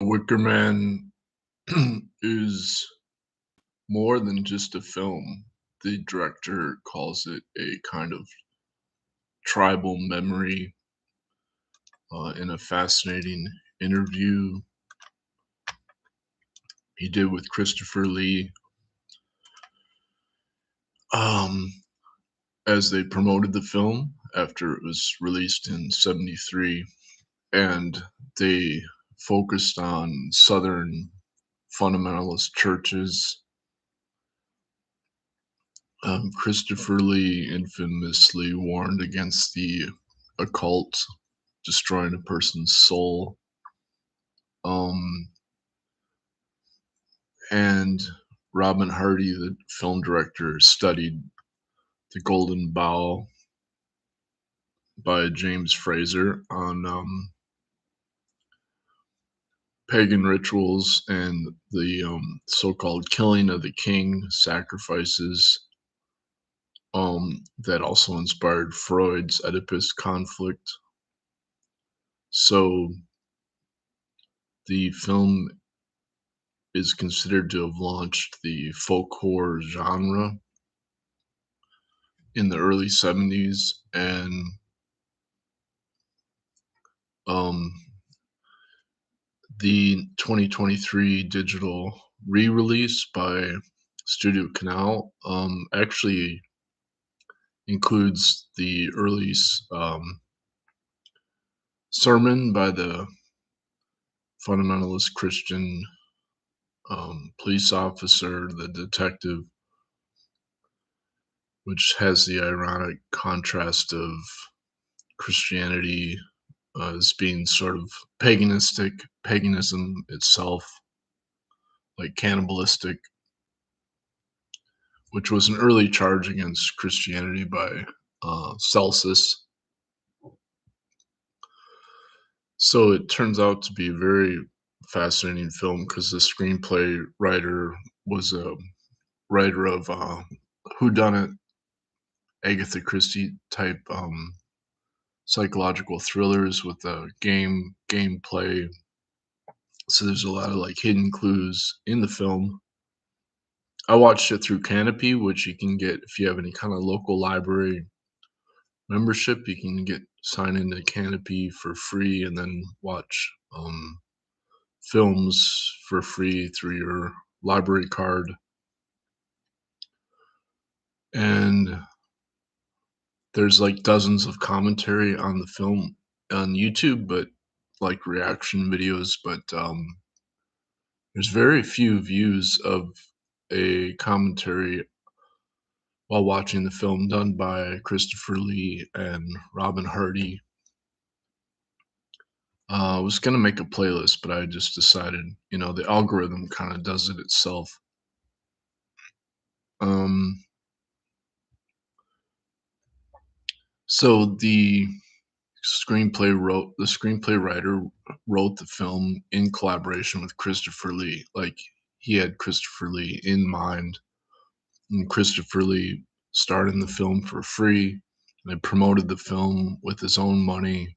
Wickerman is more than just a film. The director calls it a kind of tribal memory. In a fascinating interview he did with Christopher Lee, um, as they promoted the film after it was released in '73, and they focused on Southern fundamentalist churches. Christopher Lee infamously warned against the occult destroying a person's soul. Um, and Robin Hardy, the film director, studied The Golden Bough by James Fraser on pagan rituals and the so-called killing of the king sacrifices, that also inspired Freud's Oedipus conflict. So the film is considered to have launched the folk horror genre in the early '70s, and um, the 2023 digital re-release by Studio Canal actually includes the early sermon by the fundamentalist Christian police officer, the detective, which has the ironic contrast of Christianity as being sort of paganism itself, like cannibalistic, which was an early charge against Christianity by Celsus. So it turns out to be a very fascinating film because the screenplay writer was a writer of whodunit, Agatha Christie type psychological thrillers with a gameplay. So there's a lot of like hidden clues in the film. I watched it through Canopy, which you can get if you have any kind of local library membership. You can get sign into Canopy for free and then watch films for free through your library card. And there's like dozens of commentary on the film on YouTube, but like reaction videos, but there's very few views of a commentary while watching the film done by Christopher Lee and Robin Hardy. I was gonna make a playlist, but I just decided, the algorithm kind of does it itself. Um, so the screenplay writer wrote the film in collaboration with Christopher Lee. Like he had Christopher Lee in mind, and Christopher Lee starred in the film for free. They promoted the film with his own money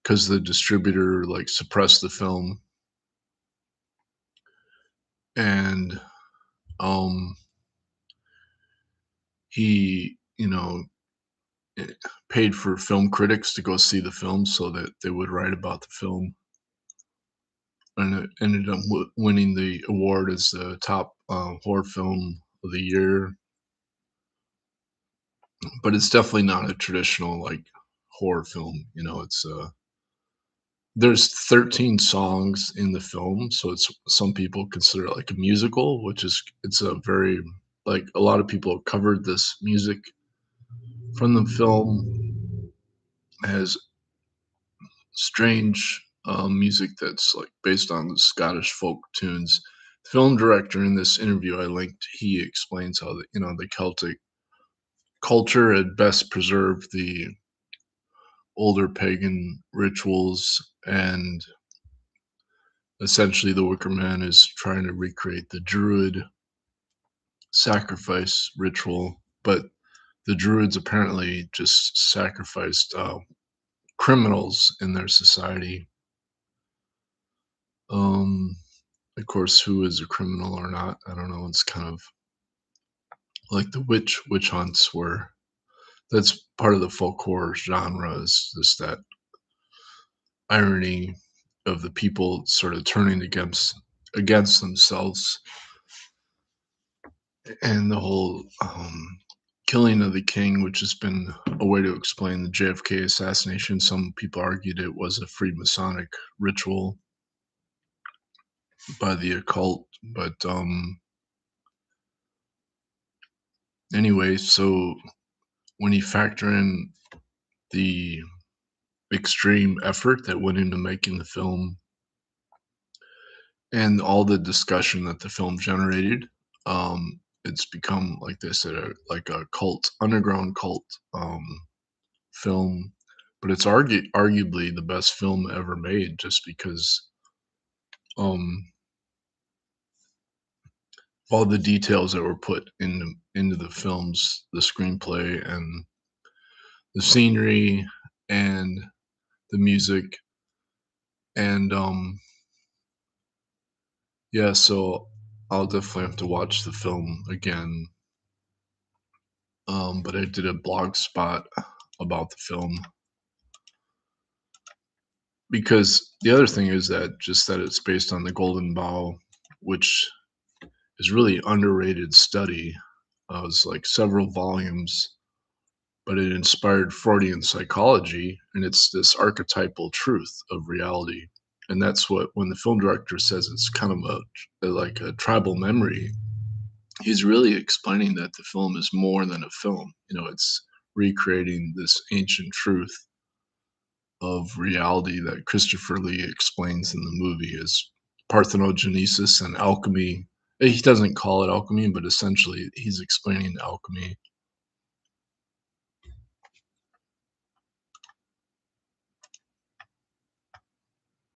because the distributor like suppressed the film, and um he eh, paid for film critics to go see the film so that they would write about the film, and it ended up winning the award as the top horror film of the year. But it's definitely not a traditional like horror film. It's there's 13 songs in the film, so it's some people consider it like a musical, which is it's a very like a lot of people have covered this music from the film as strange music that's like based on the Scottish folk tunes. The film director in this interview I linked, he explains how the Celtic culture had best preserved the older pagan rituals, and essentially the Wicker Man is trying to recreate the Druid sacrifice ritual, but the Druids apparently just sacrificed criminals in their society. Um, of course, who is a criminal or not, I don't know. It's kind of like the witch hunts where that's part of the folklore genre is just that irony of the people sort of turning against themselves and the whole killing of the king, which has been a way to explain the JFK assassination. Some people argued it was a Freemasonic ritual by the occult, but anyway, so when you factor in the extreme effort that went into making the film and all the discussion that the film generated, it's become, like they said, like a cult, underground cult film. But it's arguably the best film ever made, just because um, all the details that were put into the films, the screenplay, and the scenery, and the music, and yeah. So I'll definitely have to watch the film again. But I did a blog spot about the film because the other thing is that just that it's based on the Golden Bough, which is really underrated study. It's like several volumes, but it inspired Freudian psychology, and it's this archetypal truth of reality. And that's what when the film director says it's kind of like a tribal memory, he's really explaining that the film is more than a film. It's recreating this ancient truth of reality that Christopher Lee explains in the movie as parthenogenesis and alchemy. He doesn't call it alchemy, but essentially he's explaining alchemy.